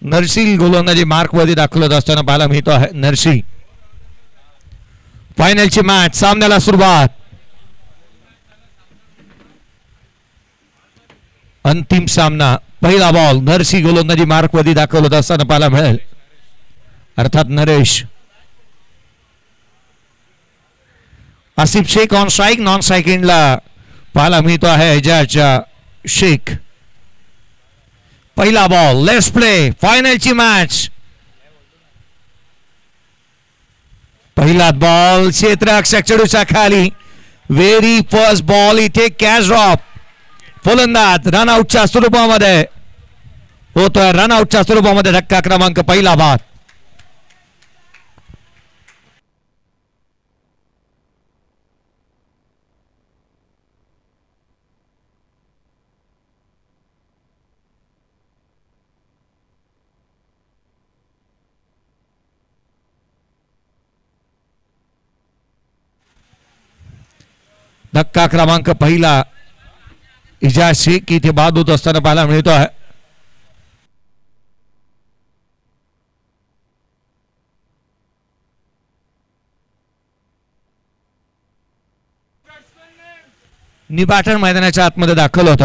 नरसी गोलंदाजी मार्क वरती दाखवत असताना पाहायला मिळतो आहे. नरसी फायनलची मॅच, सामन्याला सुरुवात. अंतिम सामना, पहिला बॉल. नरसी गोलंदाजी मार्क वरती दाखवत असताना पाहायला मिळेल, अर्थात Naresh. Asif Shaikh on strike, non strike एंडला पाहायला मिळतो आहे एजाज शेख. पहिला बॉल, लेट्स प्ले. फायनलची मॅच, पहिला बॉल क्षेत्ररक्षक चेंडूच्या खाली. व्हेरी फर्स्ट बॉल, इथे कॅच ड्रॉप. फलंदाज रनआउटच्या स्वरूपामध्ये होतोय, रनआउटच्या स्वरूपामध्ये धक्का क्रमांक पहिला बाद. धक्का क्रमांक पहिला इजाज शेख इथे बाद होत असताना पाहायला मिळतो आहे. नी बॅटर मैदानाच्या आतमध्ये दाखल होत.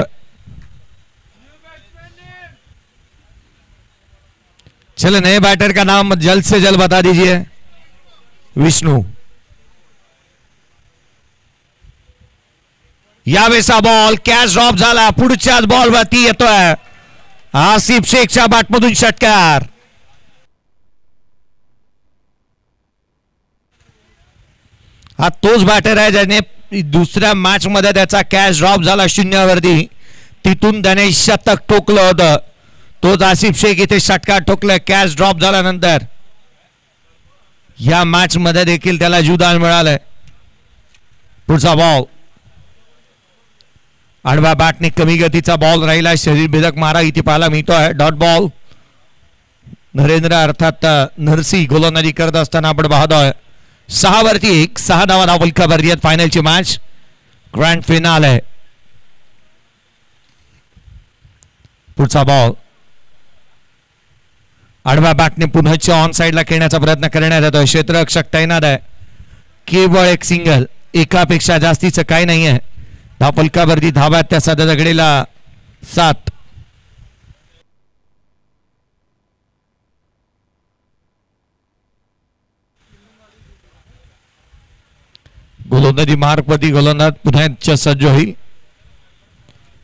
चले, नए बैटर का नाम जल्द से जल्द बता दीजिए. विष्णु. यावेळेचा बॉल कॅच ड्रॉप झाला. पुढच्याच बॉल वरती येतोय आसिफ शेखच्या बॅटमधून षटकार. हा तोच बॅटर आहे ज्याने दुसऱ्या मॅच मध्ये त्याचा कॅच ड्रॉप झाला शून्यावरती, तिथून त्याने शतक ठोकलं होतं. तोच आसिफ शेख इथे षटकार ठोकलं कॅच ड्रॉप झाल्यानंतर. या मॅच मध्ये देखील त्याला जीवदान मिळालंय. पुढचा बॉल, आडवा बॅटने कमी गतीचा बॉल राहिला, शरीर भेदक मारा इथे पाहायला मिळतो आहे. Dot ball. नरेंद्र अर्थात नरसी गोलंदाजी करत असताना आपण पाहतोय. 6 वरती 1, 6 धावा धावल खबरयत. फायनलची मॅच, ग्रँड फिनाल आहे. पुढचा बॉल, आडवा बॅटने पुन्हा ऑन साइडला खेळण्याचा प्रयत्न करण्यात येतोय. क्षेत्ररक्षक तैनात आहे. केवळ एक सिंगल, एकापेक्षा जास्तीचं काही नाही आहे. धापलकावरती धाब्यात त्या सध्या दगडीला 7. गोलंदाजी मार्कवरती गोलंदाज पुन्हा सज्ज होईल.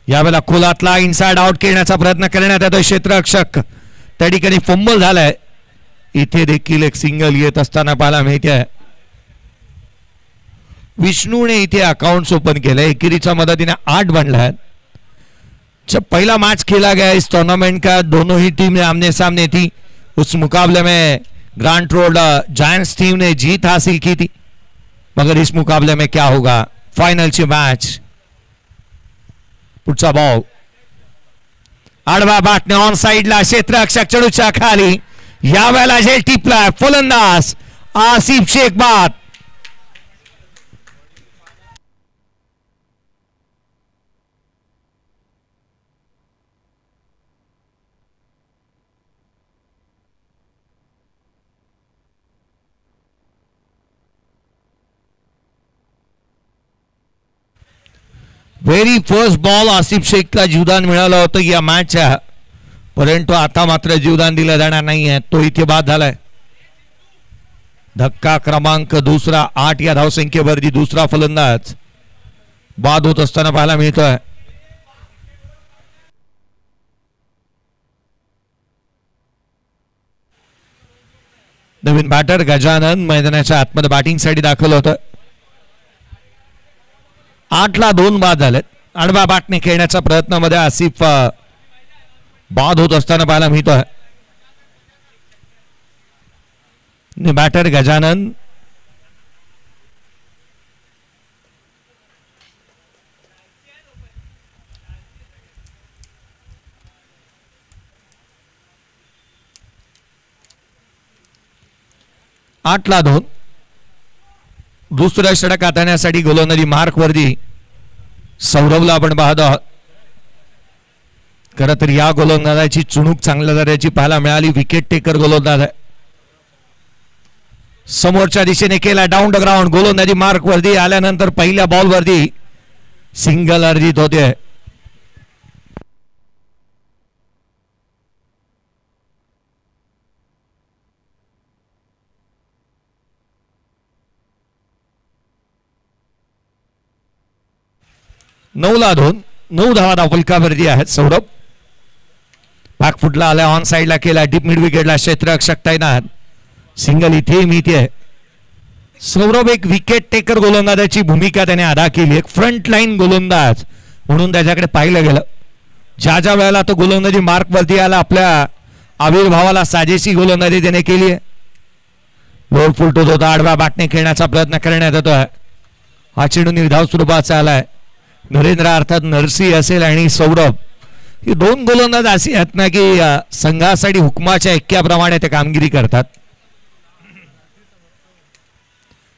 यावेळेला खोलातला इनसाइड आउट खेळण्याचा प्रयत्न करण्यात येतोय. क्षेत्ररक्षक त्या ठिकाणी फंबल झालाय. इथे देखील एक सिंगल येत असताना पाहायला मिळते. विष्णु ने इथे अकाउंट्स ओपन केले. एकेरीच्या मदतीने 8 बनला है. जब पहला मैच खेला गया इस टूर्नामेंट का, दोनों ही टीमें आमने सामने थी. उस मुकाबले में ग्रांट रोड जायंट्स टीम ने जीत हासिल की थी, मगर इस मुकाबले में क्या होगा. फाइनलची मैच. पुढचा बॉल, आडवा बॅटने ऑन साइडला क्षेत्ररक्षक चेंडूच्या खाली. यावेळेला झेल टिपला. फलंदाज आसिफ शेख बाद. व्हेरी फर्स्ट बॉल आसिफ शेखला जीवदान मिळालं होतं या मॅचच्या, परंतु आता मात्र जीवदान दिलं जाणार नाही आहे. तो इथे बाद झालाय. धक्का क्रमांक दुसरा. 8 या धावसंख्येवरती दुसरा फलंदाज बाद होत असताना पाहायला मिळतोय. नवीन बॅटर गजानन मैदानाच्या आतमध्ये बॅटिंगसाठी दाखल होतं. 8ला 2 बाद झालेत. आडवा बॅटने खेळण्याच्या प्रयत्नामध्ये आसिफ बाद होत असताना पाहायला मिळतोय. बॅटर गजानन आठला 2. दुसऱ्या षटक हाताळण्यासाठी गोलंदाजी मार्क वरती सौरभला आपण पाहतो आहोत. खरं तर या गोलंदाजाची चुणूक चांगल्या दर्जाची पाहायला मिळाली. विकेट टेकर गोलंदाज आहे. समोरच्या दिशेने केला डाऊन द ग्राउंड. गोलंदाजी मार्क वरती आल्यानंतर पहिल्या बॉल वरती सिंगल अर्जित होते. नऊला 2. 9 धावा फलकावरती आहेत. सौरभ बॅकफुटला आला. ऑन साइडला केला. डीप मिड विकेटला क्षेत्ररक्षक तैनात. सिंगल इथे मिळते. सौरभ एक विकेट टेकर गोलंदाजाची भूमिका त्याने अदा केली. एक फ्रंट लाईन गोलंदाज म्हणून त्याच्याकडे पाहिलं गेलं. ज्या ज्या वेळेला तो गोलंदाजी मार्क वरती आला आपल्या आविर्भावाला साजेशी गोलंदाजी त्याने केली आहे. लोड फुलटत होता. आडव्या बॅटने खेळण्याचा प्रयत्न करण्यात येतोय. हा चेंडू निर्धाव स्वरूपाचा आलाय. नरेंद्र अर्थात नरसी असेल आणि सौरभ ही दोन गोलंदाज असे आहेत ना की संघासाठी हुकमाच्या ऐक्याप्रमाणे ते कामगिरी करतात.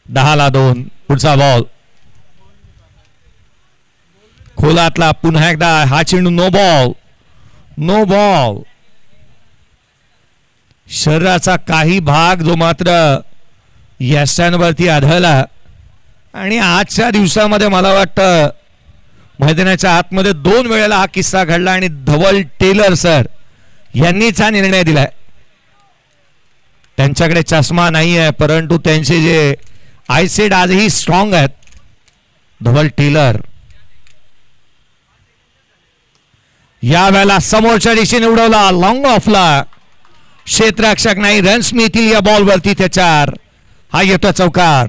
10ला 2. पुढचा बॉल खोलातला. पुन्हा एकदा हा चेंडू नो बॉल. No ball. शरीराचा काही भाग जो मात्र यशांवरती आढळला आणि आजच्या दिवसामध्ये मला वाटतं मैदानाच्या आतमध्ये 2 वेळेला हा किस्सा घडला आणि धवल टेलर सर यांनीच हा निर्णय दिलाय. त्यांच्याकडे चष्मा नाही आहे परंतु त्यांचे जे आयसेड आजही स्ट्रॉंग आहेत. धवल टेलर या वेळेला समोरच्या दिशेने उडवला. लॉंग ऑफला. क्षेत्ररक्षक नाही. रन्स मिळतील या बॉलवरती. ते 4. हा येतो चौकार.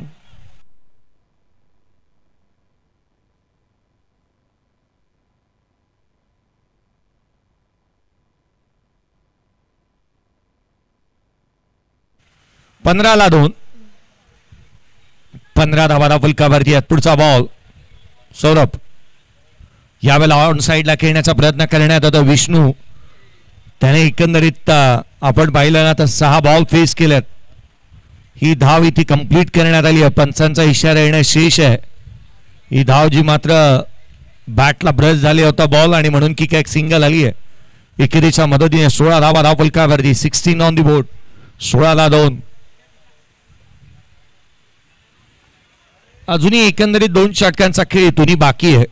पंधराला 2. 15 धावा फलकावरती आहेत. पुढचा बॉल सौरभ यावेळेला ऑन साइडला खेळण्याचा प्रयत्न करण्यात होता. विष्णू त्याने एकंदरीत आपण पाहिलं ना तर 6 बॉल फेस केलेत. ही धाव इथे कंप्लीट करण्यात आली आहे. पंचांचा इशारा येणं शेष आहे. ही धाव जी मात्र बॅटला ब्रश झाली होता बॉल आणि म्हणून की एक सिंगल आली आहे. एकेरीच्या मदतीने 16 धावा फलकावरती. 16 ऑन दी बोर्ड. 16ला 2. अजूनही एकंदरीत 2 षटकांचा खेळ इथूनही बाकी आहे.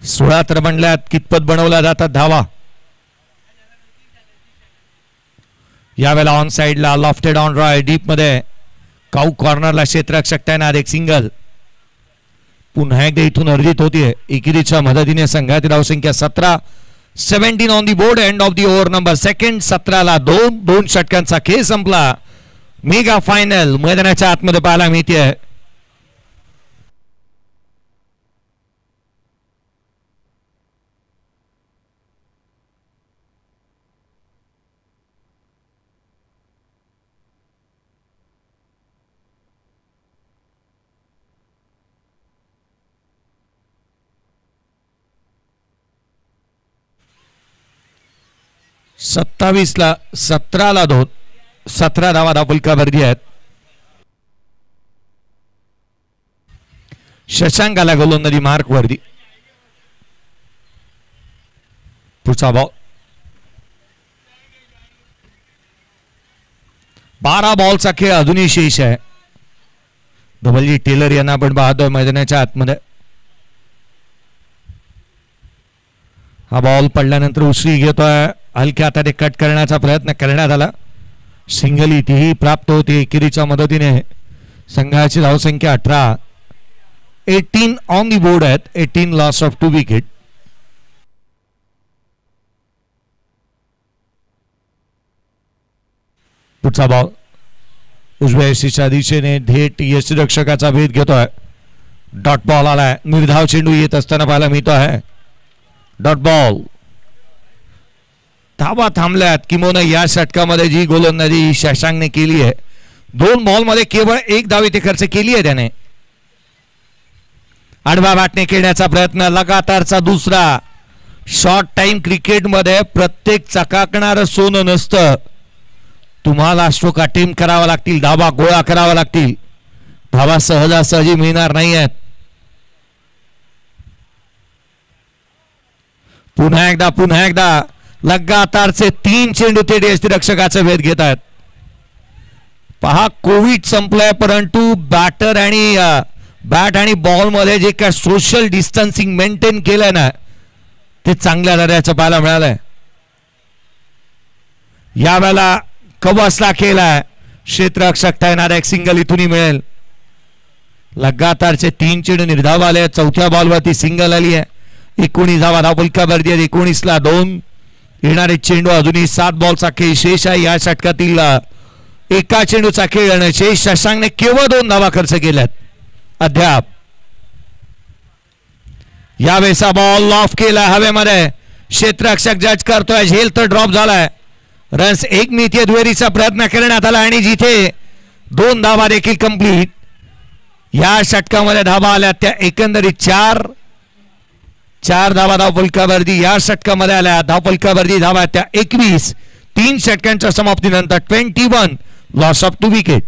16 तर म्हणल्यात कितपत बनवल्या जातात धावा. यावेळेला ऑन साइडला लॉफ्टेड ऑन रॉय. डीप मध्ये काऊ कॉर्नरला क्षेत्ररक्षक तैनात. एक सिंगल पुन्हा एकदा इथून अर्जित होतीये. एकेरीच्या मदतीने संघाची धावसंख्या 17. 17 on the board. End of the over number 2. 17ला 2. 2 षटकांचा खेळ संपला. मेगा फायनल मैदानाच्या आतमध्ये पाहायला मिळते. सत्तावीसला 17ला 2. 17 धावा फलकावरती आहेत. शशांकाला गोलंदाजी मार्क वरती. पुढचा बॉल 12 बॉलचा खेळ अजूनही शेष आहे. धवलजी टेलर यांना आपण पाहतोय मैदानाच्या आतमध्ये. हा बॉल पडल्यानंतर उसळी घेतोय. हलक्या हाताने कट करण्याचा प्रयत्न करण्यात आला. सिंगल इथेही प्राप्त होते. एकेरीच्या मदतीने संघाची धावसंख्या 18. 18 ऑन दी बोर्ड आहेत. 18 लॉस ऑफ 2 विकेट. पुढचा बॉल उजव्या यष्टीच्या दिशेने थेट यष्टीरक्षकाचा भेद घेतोय. डॉट बॉल आलाय. निर्धाव चेंडू येत असताना पाहायला मिळतो आहे. Dot ball. धावा थांबल्यात. किंबहुना या षटकामध्ये जी गोलंदाजी शशांकने केली आहे 2 बॉलमध्ये केवळ 1 धाव इथे खर्च केली आहे त्याने. आडवा बॅटने खेळण्याचा प्रयत्न. लगातारचा दुसरा. शॉर्ट टाइम क्रिकेटमध्ये प्रत्येक चकाकणारं सोनं नसतं. तुम्हाला स्ट्रोक अटेम्प्ट करावा लागतील. धावा गोळा करावा लागतील. धावा सहजासहजी मिळणार नाही आहेत. पुन्हा एकदा लगातारचे 3 चेंडू ते यष्टिरक्षकाचा वेध घेत आहेत. पहा कोविड संपलाय परंतु बॅटर आणि बॅट आणि बॉल मध्ये जे काय सोशल डिस्टन्सिंग मेंटेन केलंय ना ते चांगल्या दर्जाचं पाहायला मिळालंय. यावेळेला कवसला केलाय क्षेत्ररक्षक तैनात. एक सिंगल इथूनही मिळेल. लगातारचे 3 चेंडू निर्धाव आले. चौथ्या बॉलवरती सिंगल आली आहे. 19 धावा धावफलकावरती आहेत. 19ला 2 येणारे चेंडू अजूनही 7 बॉलचा खेळ शेष आहे. या षटकातील एका चेंडूचा खेळ शेष. शशांकने केवळ 2 धावा खर्च केल्यात अद्याप. यावेळेचा बॉल ऑफ केला हवेमध्ये. क्षेत्ररक्षक जज करतोय. झेल तर ड्रॉप झालाय. रन्स एक मितीय दुहेरीचा प्रयत्न करण्यात आला आणि जिथे 2 धावा देखील कंप्लीट. या षटकामध्ये धावा आल्या त्या एकंदरीत 4 धावा धावफलकावरती या षटकामध्ये आल्या. धावफलकावरती धावा त्या 21. 3 षटकांच्या समाप्तीनंतर 21 लॉस ऑफ 2 विकेट.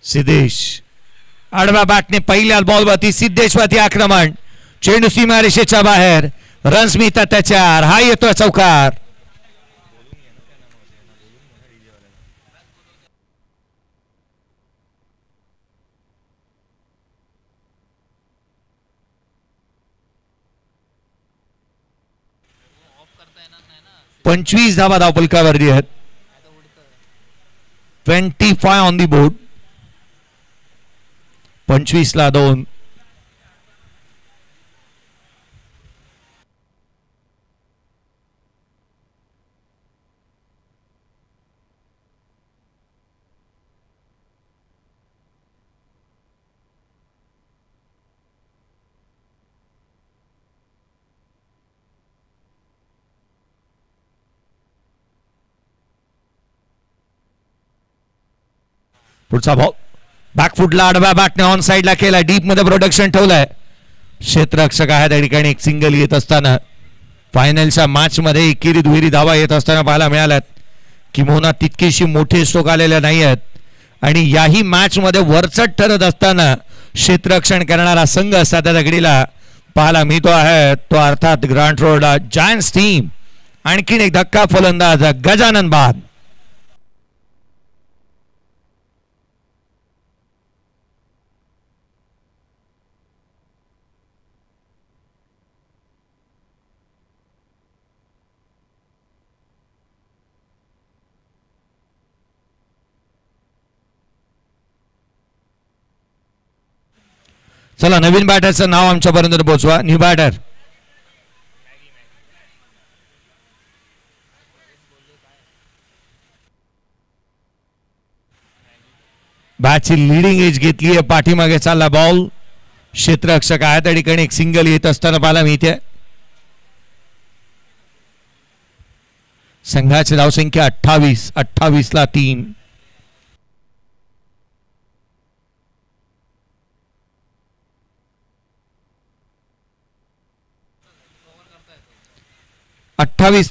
सिद्धेश आडव्या बॅटने पहिल्या बॉलवरती सिद्धेशवरती आक्रमण. चेंडू सीमारेषेच्या बाहेर. रन्स मिळतात त्याच्यावर. हा येतोय चौकार. पंचवीस धावा धावफलकावरती आहेत. 25 ऑन दी बोर्ड. 25ला 2. पुढचा बॉल बॅकफुटला आडव्या बॅटने ऑन साइडला केला. डीप मध्ये प्रोडक्शन ठेवलंय. क्षेत्ररक्षक आहे त्या ठिकाणी. एक सिंगल येत असताना फायनलच्या मॅच मध्ये एकेरी दुहेरी धावा येत असताना पाहायला मिळाल्यात. किंबहुना तितकीशी मोठे स्ट्रोक आलेले नाही आहेत आणि याही मॅच मध्ये वरचढ ठरत असताना क्षेत्ररक्षण करणारा संघ सध्या दगडीला पाहायला मिळतो आहे. तो अर्थात ग्रांट रोड जायंट्स टीम. आणखीन एक धक्का फलंदाज गजानन बाद. चला नवीन बॅटरचं नाव आमच्यापर्यंत पोहोचवा. न्यू बॅटर बॅटची लिडिंग एज घेतली आहे. पाठीमागे चालला बॉल. क्षेत्ररक्षक आहे त्या ठिकाणी एक सिंगल येत असताना पाहायला मिळते. संघाची धावसंख्या 28 ला 3.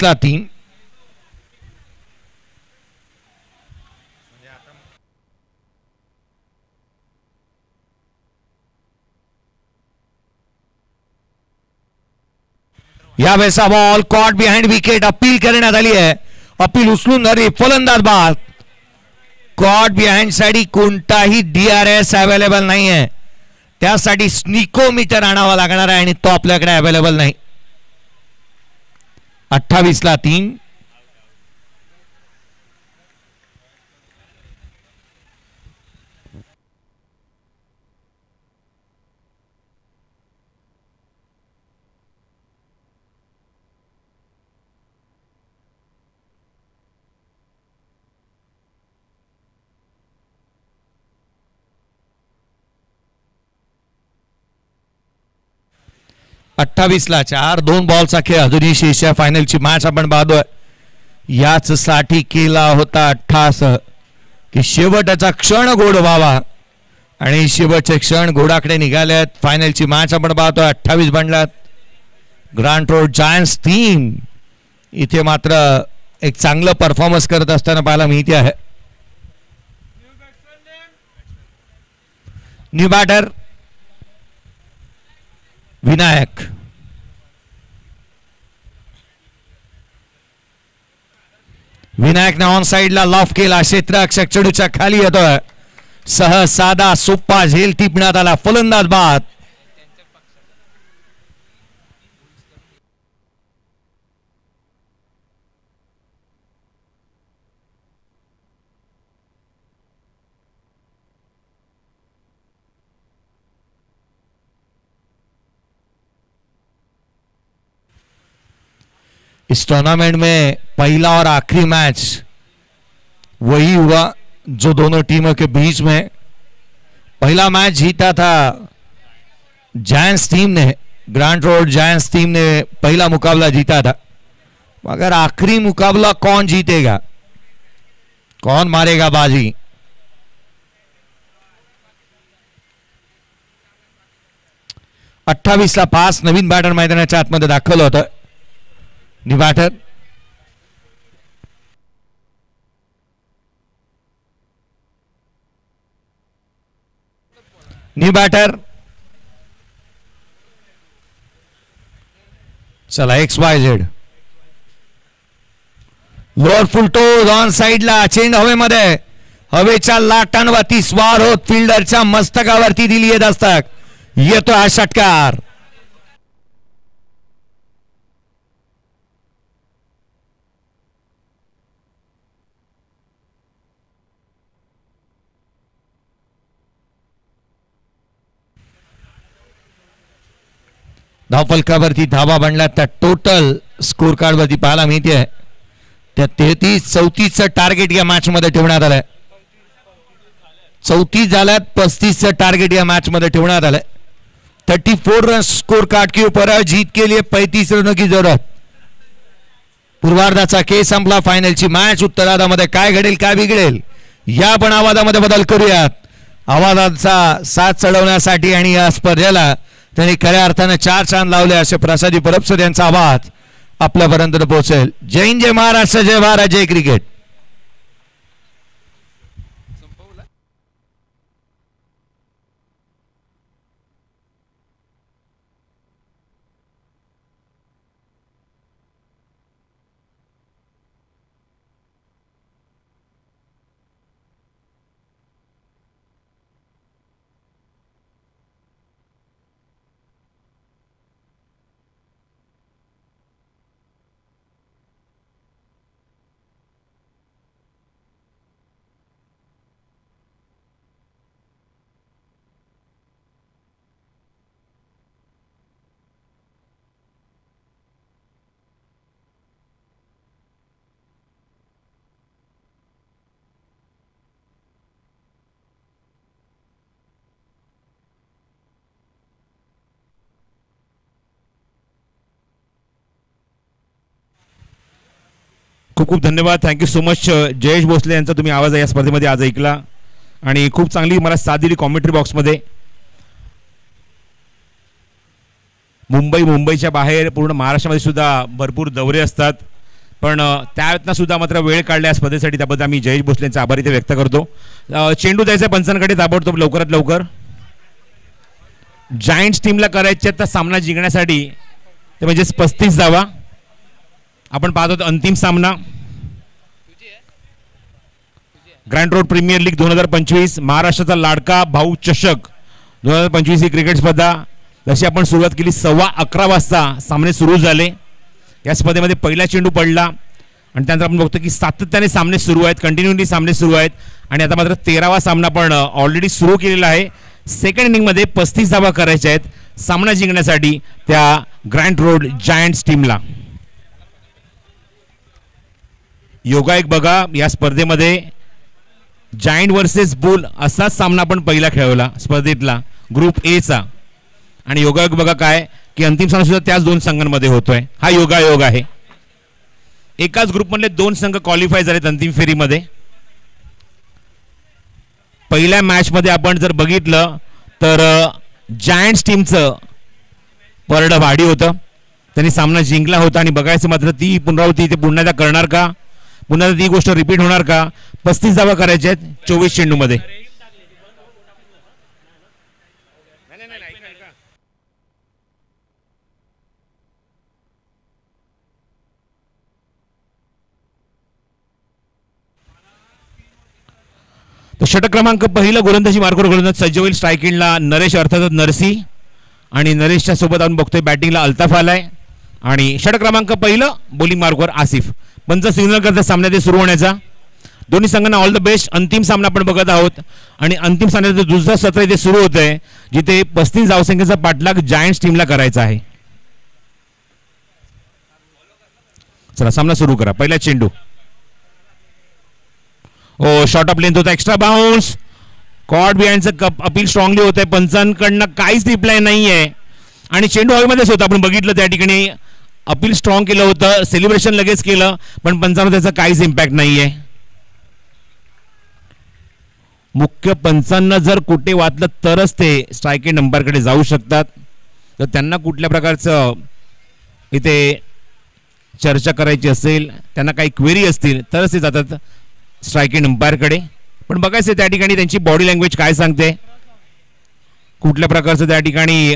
ला 3. यावेळेचा ball caught behind wicket. Appeal करण्यात आली आहे. अपील उचलून धरली. फलंदाज बाद. कॉट बिहाइंड साठी कोणताही DRS अवेलेबल नाही आहे. त्यासाठी स्निकोमीटर आणावा लागणार आहे आणि तो आपल्याकडे अवेलेबल नाही. 28 ला 3. ला 4. 2 बॉलचा खेळ अजूनही एशिया फायनलची मॅच आपण पाहतोय. याच साठी केला होता अट्टास की शेवटचा क्षण गोड व्हावा आणि शेवटचे क्षण घोडाकडे निघाले आहेत. फायनलची मॅच आपण पाहतोय. 28 बनल्यात. ग्रांट रोड जायंट्स टीम इथे मात्र एक चांगलं परफॉर्मन्स करत असताना पाहायला मिळते आहे. New batter Vinayak. विनायकने ऑन साइडला लॉफ केला. क्षेत्ररक्षक चेंडूच्या खाली येतोय. सहज साधा सोप्पा झेल टिपण्यात आला. फलंदाज बाद. इस टूर्नामेंट में पहला और आखिरी मैच वही हुआ जो दोनों टीमों के बीच में पहला मैच जीता था जायंट्स टीम ने. ग्रांट रोड जायंट्स टीम ने पहला मुकाबला जीता था. मगर आखिरी मुकाबला कौन जीतेगा, कौन मारेगा बाजी? ला 5. नवीन बॅटर मैदानाच्या आतमध्ये दाखवलं होतं. न्यू बॅटर चला XYZ lower full toes on साइडला. चेंड हवेमध्ये. हवेच्या लाटांवरती स्वार होत फिल्डरच्या मस्तकावरती दिली आहे दस्तक. येतो हा षटकार. धावफलकावरती धावा बनला. त्या टोटल स्कोर कार्ड वरती पाहायला मिळते त्या 33-34चं टार्गेट या मॅच मध्ये ठेवण्यात आलंय. 34 झाल्यात. 35चं टार्गेट या मॅच मध्ये ठेवण्यात आलंय. 34 रन स्कोर कार्ड के ऊपर है. जीत के लिए 35 रनों की जरूरत. पूर्वार्धाचा खेळ संपला. फायनलची मॅच. उत्तरार्धामध्ये काय घडेल काय बिघडेल या पण आवाजामध्ये बदल करूयात. आवाजाचा साथ चढवण्यासाठी आणि या स्पर्धेला त्यांनी खऱ्या अर्थाने 4 चांद लावले असे प्रसादी परबसर यांचा आवाज आपल्यापर्यंत पोहोचेल. जय हिंद, जय महाराष्ट्र, जय भारत, जय क्रिकेट. खूप खूप धन्यवाद. Thank you so much Jayesh Bhosale यांचा तुम्ही आवाज या स्पर्धेमध्ये आज ऐकला आणि खूप चांगली मला साथ दिली कॉमेंट्री बॉक्समध्ये. मुंबईच्या बाहेर पूर्ण महाराष्ट्रामध्ये सुद्धा भरपूर दौरे असतात, पण त्यातनं सुद्धा मात्र वेळ काढला या स्पर्धेसाठी, त्याबद्दल आम्ही जयेश भोसले यांचा आभारी ते व्यक्त करतो. चेंडू द्यायचा पंचांकडे ताबडतोब लवकरात लवकर. जायंट्स टीमला करायचे तर सामना जिंकण्यासाठी ते म्हणजेच 35 धावा. आपण पाहतो अंतिम सामना ग्रँड रोड प्रीमियर लीग 2025 महाराष्ट्राचा लाडका भाऊ चषक 2025 ही क्रिकेट स्पर्धा. जशी आपण सुरुवात केली 11:15 वाजता सामने सुरू झाले. या स्पर्धेमध्ये पहिला चेंडू पडला आणि त्यानंतर आपण बघतो की सातत्याने सामने सुरू आहेत, कंटिन्युअसली सामने सुरू आहेत आणि आता मात्र 13वा सामना पण ऑलरेडी सुरू केलेला आहे. सेकंड इनिंगमध्ये 35 धावा करायच्या आहेत सामना जिंकण्यासाठी त्या ग्रँड रोड जायंट्स टीमला. योगायोग बघा, या स्पर्धेमध्ये जायंट वर्सेस बुल असाच सामना पण पहिला खेळवला स्पर्धेतला ग्रुप ए चा, आणि योगायोग बघा काय की अंतिम सामना सुद्धा त्याच दोन संघांमध्ये होतोय. हा योगायोग आहे. एकाच ग्रुपमधले 2 संघ क्वालिफाय झालेत अंतिम फेरीमध्ये. पहिल्या मॅच मध्ये आपण जर बघितलं तर जायंट्स टीमचं परड भाडी होतं, त्यांनी सामना जिंकला होता आणि बघायचं मात्र ती पुनरावृत्ती ते पुन्हा एकदा करणार का, पुन्हा ती गोष्ट रिपीट होणार का. 35 धावा करायच्या आहेत 24 चेंडूमध्ये. तर षटक क्रमांक पहिला गोलंदाजी मार्कवर गोलंदाज सज्ज होईल. स्ट्रायकिंगला नरेश अर्थातच नरसी आणि नरेशच्या सोबत आपण बघतोय बॅटिंगला अल्ताफ आलाय आणि षटक क्रमांक पहिलं बॉलिंग मार्कवर आसिफ. पंच सिग्नल करता सामन्यात सुरू होण्याचा. दोन्ही संघांना ऑल द बेस्ट. अंतिम सामना आपण बघत आहोत आणि अंतिम सामन्याचं दुसरं सत्र इथे सुरू होत आहे, जिथे 35 धावसंख्येचा पाठलाग जायंट्स टीमला करायचा आहे. चला सामना सुरू करा. पहिला चेंडू शॉर्ट ऑफ लेंथ होता, एक्स्ट्रा बाउन्स. कॉट बिहाइंडचं अपील स्ट्रॉंगली होत आहे, पंचांकडनं काहीच रिप्लाय नाही आहे आणि चेंडू हवेमध्येच होता. आपण बघितलं त्या ठिकाणी अपील स्ट्रॉंग केलं होतं, सेलिब्रेशन लगेच केलं, पण पंचांवर त्याचा काहीच इम्पॅक्ट नाही आहे. मुख्य पंचांना जर कुठे वाटलं तरच ते स्ट्राईक एंड अंपायरकडे जाऊ शकतात. तर त्यांना कुठल्या प्रकारचं इथे चर्चा करायची असेल, त्यांना काही क्वेरी असतील तरच ते जातात स्ट्राईक एंड अंपायरकडे. पण बघायचं त्या ठिकाणी त्यांची बॉडी लँग्वेज काय सांगते, कुठल्या प्रकारचं त्या ठिकाणी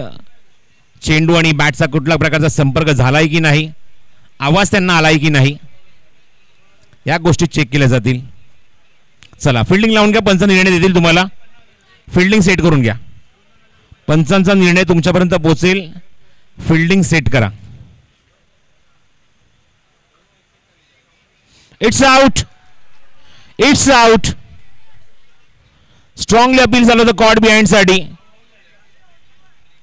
चेंडू आणि बॅटचा कुठल्या प्रकारचा संपर्क झालाय की नाही, आवाज त्यांना आलाय की नाही, या गोष्टी चेक केल्या जातील. चला फिल्डिंग लावून घ्या. पंच निर्णय देतील तुम्हाला. फिल्डिंग सेट करून घ्या. पंचांचा निर्णय तुमच्यापर्यंत पोहोचेल. फिल्डिंग सेट करा. It's out. It's out. Strongly appeal झालं होतं कॉट बिहाइंड साठी.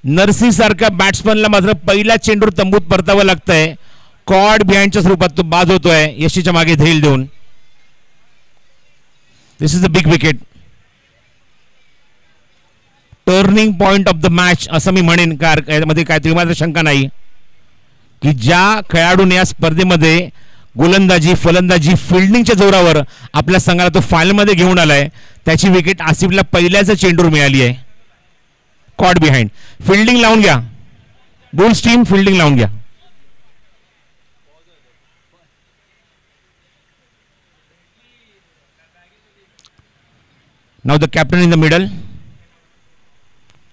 नरसी सारख्या बॅट्समनला मात्र पहिल्या चेंडूवर तंबूत परतावं लागतंय. कॉट बिहाइंडच्या स्वरूपात तो बाद होतोय यशीच्या मागे धैल देऊन. This is the big wicket. Turning point of the match असं मी म्हणेन. यामध्ये काय मात्र शंका नाही की ज्या खेळाडूने या स्पर्धेमध्ये गोलंदाजी फलंदाजी फिल्डिंगच्या जोरावर आपल्या संघाला तो फायनलमध्ये घेऊन आलाय, त्याची विकेट आसिफला पहिल्याच चेंडूवर मिळाली आहे. Caught behind. फिल्डिंग लावून घ्या. बुल्स टीम फिल्डिंग लावून घ्या. Now the captain in the middle.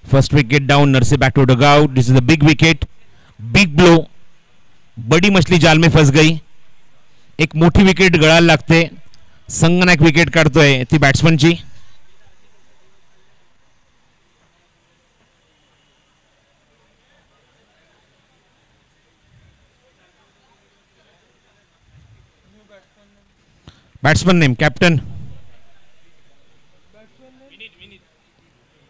First wicket down. Narsi back to dugout. This is a big wicket. Big blow. बड़ी मछली जाल में फंस गई. एक मोठी विकेट गळायला लागते. संगनायक विकेट काढतोय ती बॅट्समनची. Batsman name captain.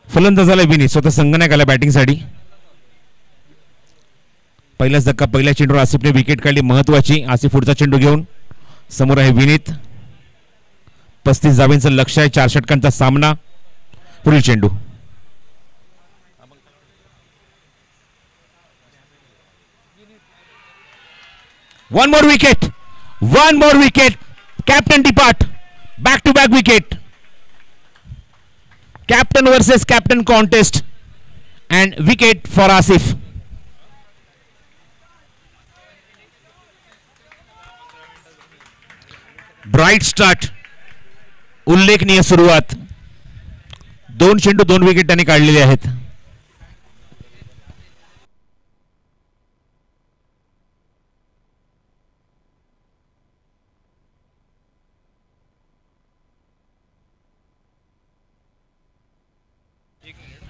फलंदाजाला विनीत. स्वतः संगनायक आला बॅटिंगसाठी. पहिलाच धक्का. पहिल्या चेंडूवर आसिफने विकेट काढली महत्वाची. आसिफ पुढचा चेंडू घेऊन समोर आहे विनीत. 35 धावांचं लक्ष्य आहे. 4 षटकांचा सामना. पुढील चेंडू. One more wicket. One more wicket. Captain depart. Back to back wicket. Captain versus captain contest. And wicket for Asif. Bright start. उल्लेखनीय सुरुवात. 2 चेंडू 2 विकेट त्यांनी काढलेले आहेत.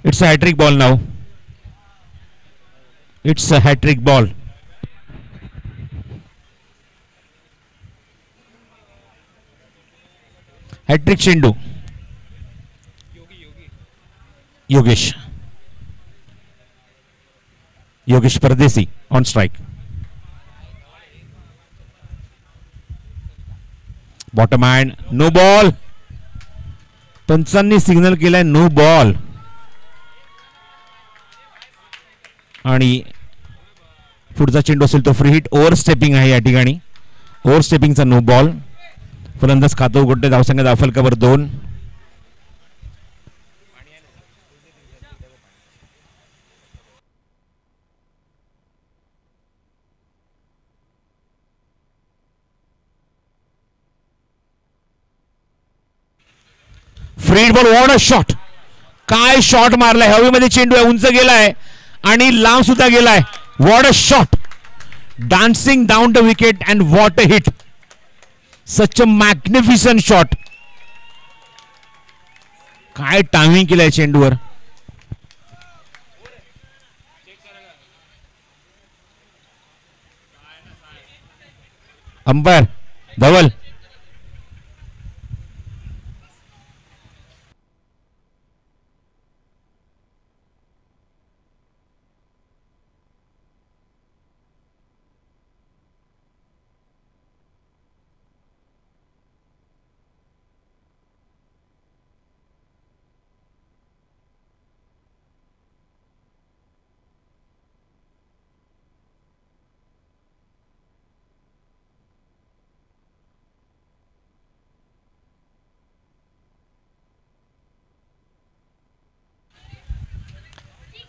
It's a hat-trick ball now. It's a hat-trick ball. Hat-trick चेंडू. Yogesh Pardesi on strike. Bottom hand, no ball. पंचांनी signal केलाय no ball. आणि पुढचा चेंडू असेल तो फ्री हिट. ओव्हर स्टेपिंग आहे या ठिकाणी. ओव्हर स्टेपिंगचा नो बॉल. फलंदाज खातो उघडते. धावसंख्या धावफलकावर 2. Free hit ball. What a shot. काय शॉट मारलाय. हवेमध्ये चेंडू आहे. उंच गेलाय आणि लांब सुद्धा गेलाय. What a shot. Dancing down the wicket and what a hit. Such a magnificent shot. काय टायमिंग केलंय चेंडूवर. Umpire Dhawal.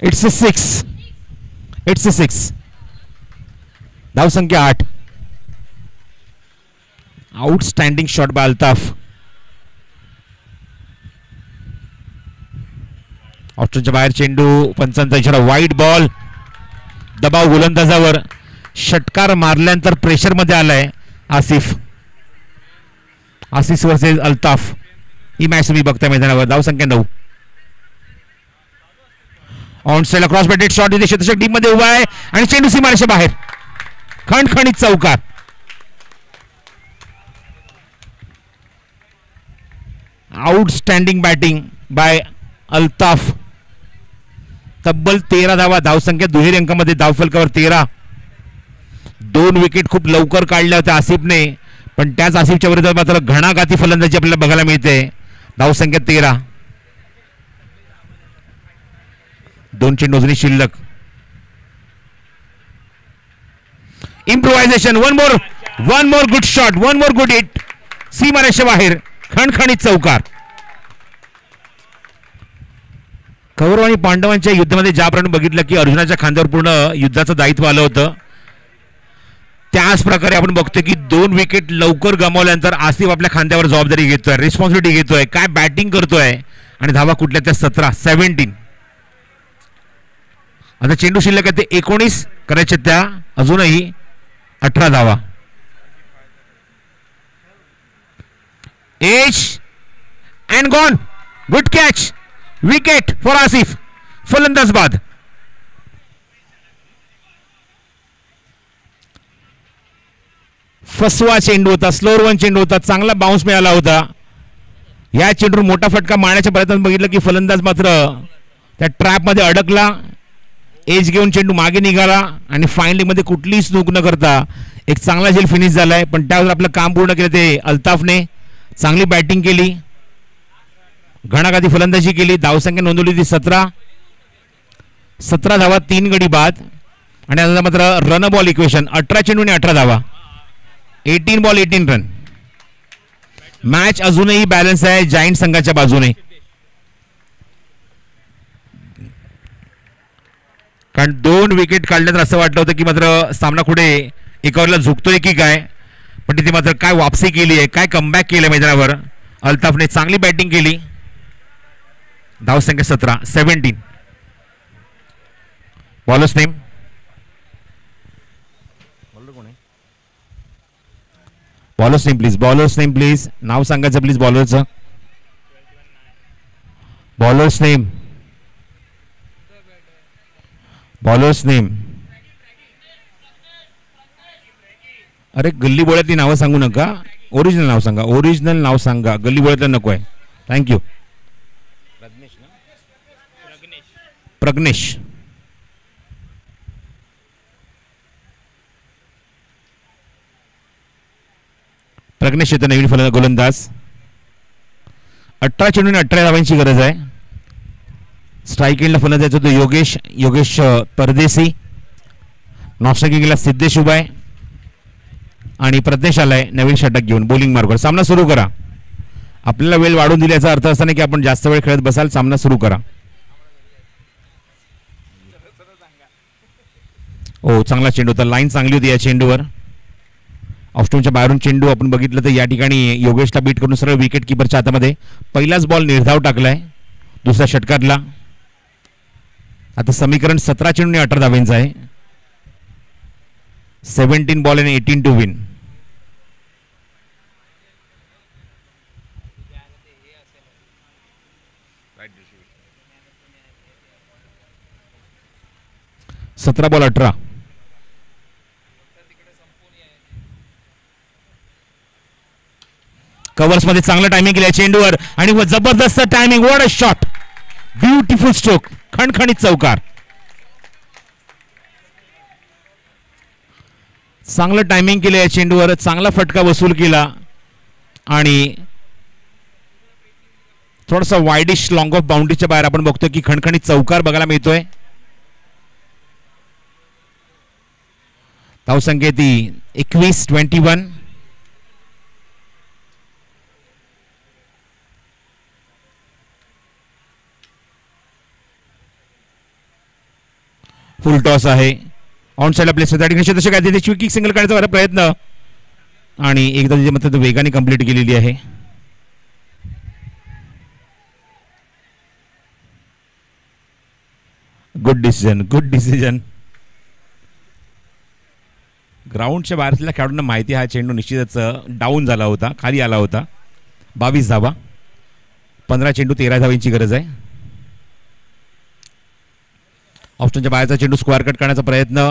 It's a 6. It's a 6. धावसंख्या 8. Outstanding shot by Altaf. ऑप्शनच्या बाहेर चेंडू. पंचांचा इशारा. White ball. दबाव गोलंदाजावर. षटकार मारल्यानंतर प्रेशर मध्ये आलाय आसिफ. आसिफ वर्सेस अल्ताफ ही मॅच तुम्ही बघताय मैदानावर. धावसंख्या 9. On side cross batted shot. इथे क्षेत्ररक्षक डीप मध्ये उभा आहे आणि चेंडू सीमारेषे बाहेर. खणखणीत चौकार. Outstanding batting by Altaf. तब्बल 13 धावा. धावसंख्या दुहेरी अंकामध्ये. धावफलकावर 13. 2 विकेट खूप लवकर काढल्या होत्या आसिफने. पण त्याच आसिफच्या विरोधात मात्र घणाघाती फलंदाजी आपल्याला बघायला मिळते. धावसंख्या 13. 2 चेंडू अजूनही शिल्लक. Improvisation. One more good shot. One more good hit. सीमारेषे बाहेर. खणखणीत चौकार. कौरव आणि पांडवांच्या युद्धामध्ये ज्याप्रमाणे बघितलं की अर्जुनाच्या खांद्यावर पूर्ण युद्धाचं दायित्व आलं होतं, त्याच प्रकारे आपण बघतोय की 2 विकेट लवकर गमावल्यानंतर आसिफ आपल्या खांद्यावर जबाबदारी घेतोय. रिस्पॉन्सिबिलिटी घेतोय. काय बॅटिंग करतोय. आणि धावा कुठल्या त्या 17. आता चेंडू शिल्लक आहे ते 19 करायचे. त्या अजूनही 18 धावा. Edge and gone. Good catch. Wicket for Asif. फलंदाज बाद. फसवा चेंडू होता. स्लोअर 1 चेंडू होता. चांगला बाउन्स मिळाला होता. या चेंडूवर मोठा फटका मारण्याच्या प्रयत्नात बघितलं की फलंदाज मात्र त्या ट्रॅप मध्ये अडकला. एज घेऊन चेंडू मागे निघाला आणि फायनली मध्ये कुठलीही चूक न करता एक चांगला झेल फिनिश झालाय. पण त्यावर आपलं काम पूर्ण केलं ते अल्ताफने. चांगली बॅटिंग केली. घणाघाती फलंदाजी केली. धावसंख्या नोंदवली ती 17 धावा. 3 गडी बाद. आणि आता मात्र रन बॉल इक्वेशन. 18 चेंडू आणि 18 धावा. 18 बॉल 18 रन. मॅच अजूनही बॅलन्स आहे जायंट संघाच्या बाजूने, कारण 2 विकेट काढल्यानंतर असं वाटलं होतं की मात्र सामना पुढे एकावरला झुकतोय की काय, पण तिथे मात्र काय वापसी केली आहे, काय कमबॅक केलं मैदानावर. अल्ताफने चांगली बॅटिंग केली. धावसंख्या 17. Bowlers name bowlers name please. नाव सांगायचं प्लीज बॉलरचं. Bowlers name. अरे गल्ली बोळ्यातली नावं सांगू नका, ओरिजिनल नाव सांगा. गल्ली बोळ्यातलं नको आहे. थँक्यू. प्रग्नेश. येतो नवीन गोलंदाज. 18 चेंडूने 18 धावांची गरज आहे. स्ट्राईक एंडला फलंदाज होतो योगेश परदेसी. नॉस्ट्रायकिंगला सिद्धेश उभा आहे आणि प्रज्ञेश आलाय नवीन षटक घेऊन बॉलिंग मार्कवर. सामना सुरू करा. आपल्याला वेळ वाढून दिल्याचा अर्थ असा नाही की आपण जास्त वेळ खेळत बसाल. सामना सुरू करा. ओ चांगला चेंडू होता. लाईन चांगली होती या चेंडूवर. ऑफस्टोनच्या बाहेरून चेंडू आपण बघितलं तर या ठिकाणी योगेशला बीट करून सरळ विकेट किपरच्या हातामध्ये. पहिलाच बॉल निर्धाव टाकलाय दुसऱ्या षटकातला. आता समीकरण 17 चेंडूने 18 धावांचं आहे. 17 बॉल आणि 18 टू विन. सतरा बॉल 18. कव्हर्स मध्ये चांगलं टायमिंग केलं चेंडूवर आणि जबरदस्त timing. What a shot. Beautiful stroke. खणखणीत चौकार. चांगलं टायमिंग केलं या चेंडूवर. चांगला फटका वसूल केला आणि थोडासा वाईडिश लॉंग ऑफ बाउंड्रीच्या बाहेर आपण बघतोय की खणखणीत चौकार बघायला मिळतोय. धावसंख्या ती 21. फुल टॉस आहे. ऑन साइडला प्लेस त्या ठिकाणी शतक आहे. तिथे क्विक सिंगल काढण्याचा प्रयत्न आणि एकदा तिथे मात्र वेगाने कंप्लीट केलेली आहे. Good decision. ग्राउंडच्या बाहेरच्या खेळाडूंना माहिती हा चेंडू निश्चितच डाऊन झाला होता, खाली आला होता. 22 धावा. 15 चेंडू 13 धावांची गरज आहे. ऑप्शनच्या बाहेरचा चेंडू स्क्वेअर कट करण्याचा प्रयत्न.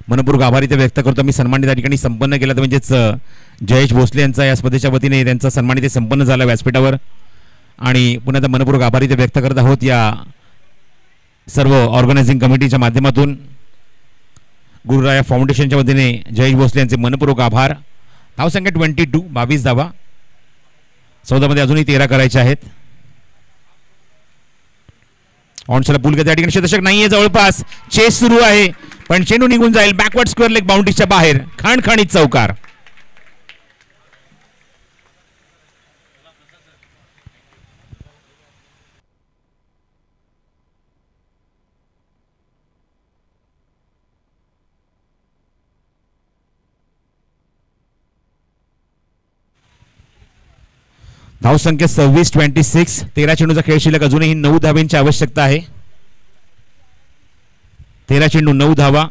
मनपूर्वक आभारी ते व्यक्त करतो मी. सन्मान त्या ठिकाणी संपन्न केला तर म्हणजेच जयेश भोसले यांचा या स्पर्धेच्या वतीने त्यांचा सन्मान इथे संपन्न झाला व्यासपीठावर. आणि पुन्हा मनपूर्वक आभारी ते व्यक्त करत आहोत या सर्व ऑर्गनायझिंग कमिटीच्या माध्यमातून. गुरुराया फाउंडेशनच्या वतीने जयेश भोसले यांचे मनपूर्वक आभार. धावसंख्या 22. 22 धावा. 14 मध्ये अजूनही 13 करायचे आहेत. ऑनसाला पूल त्या ठिकाणी शतक नाहीये जवळपास. चेस सुरू आहे पण चेंडू निघून जाईल. बॅकवर्ड स्क्वेअर लेग बाउंड्रीच्या बाहेर. खणखणीत चौकार. धावसंख्या 26. 13 चेंडूचा खेळ शिल्लक. अजूनही 9 धावांची आवश्यकता आहे. 13 चेंडू 9 धावा.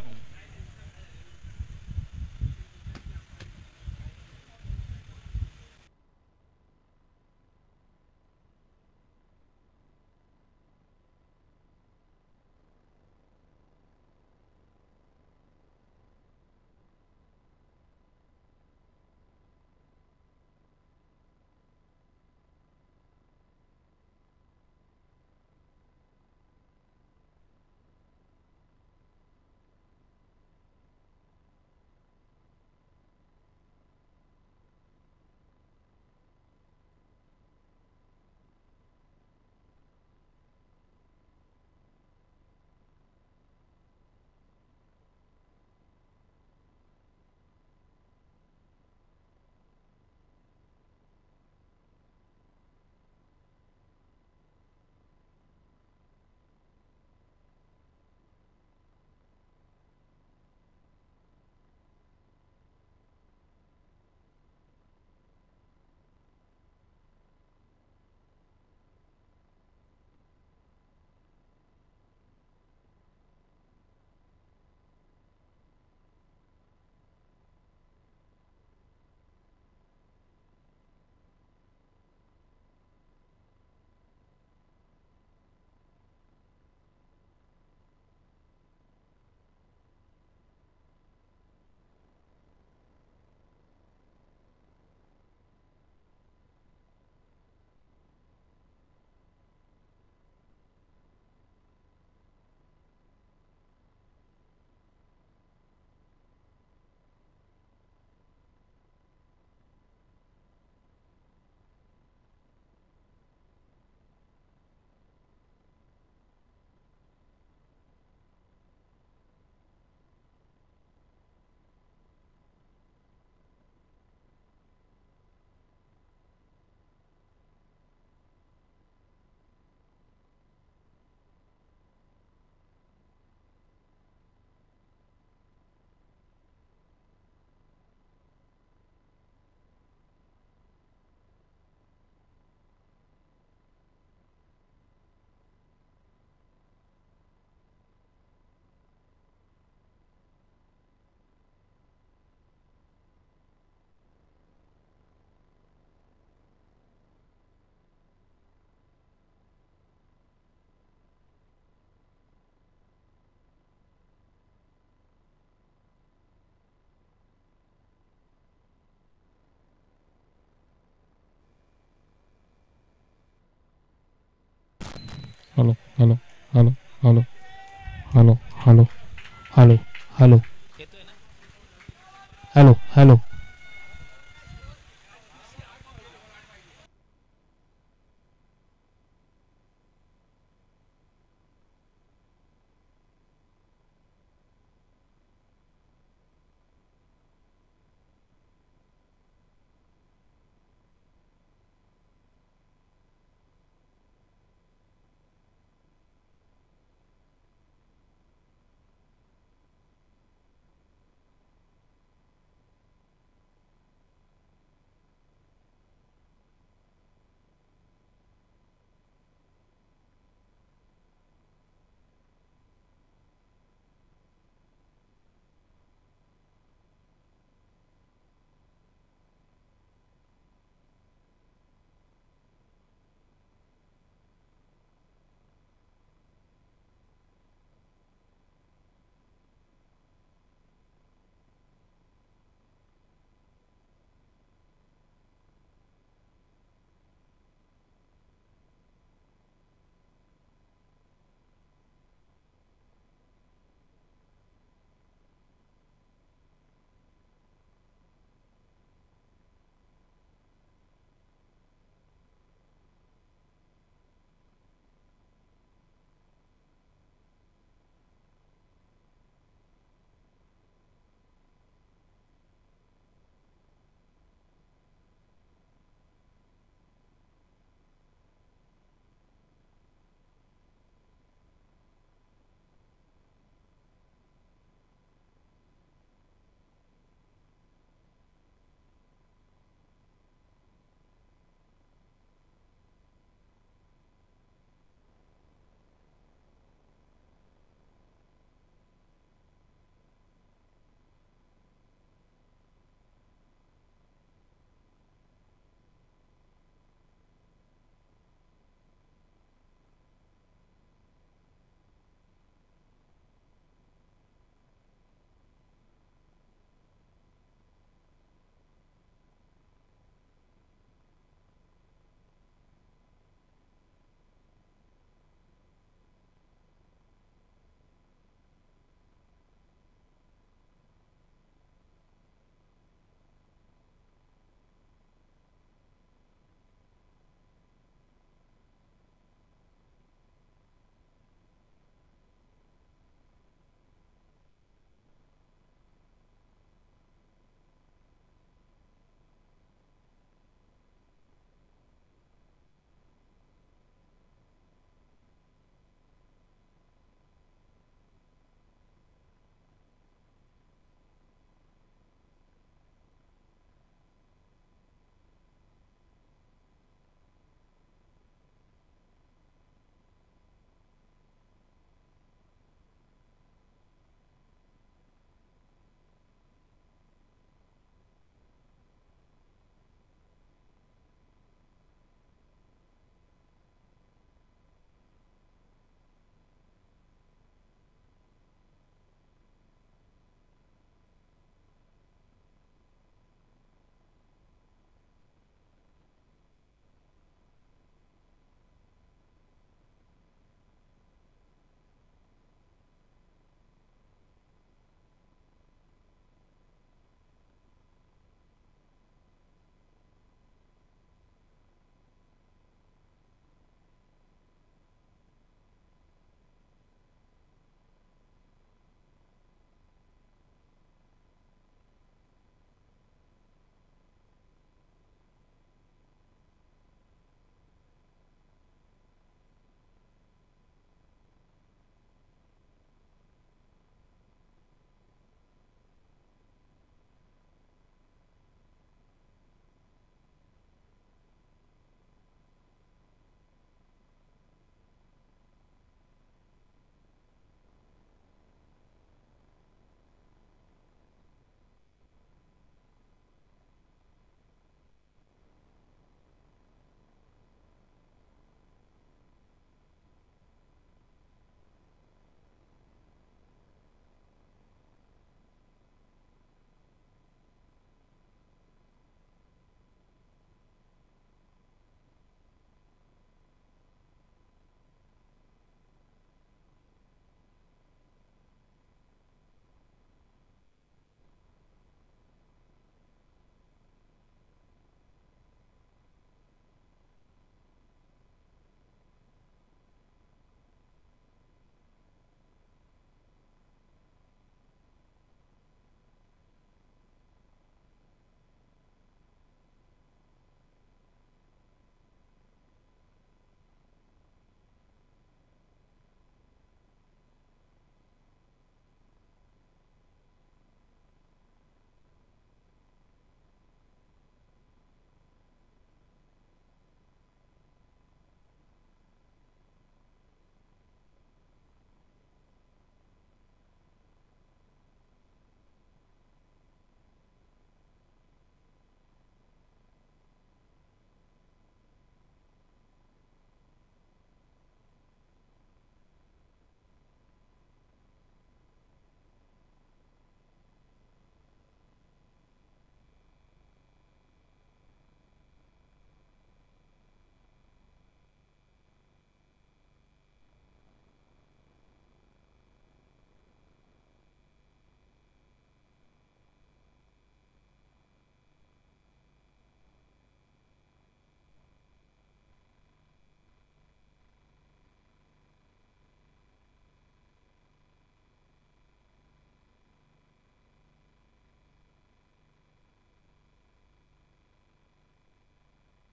Hello hello hello hello hello hello hello hello hello hello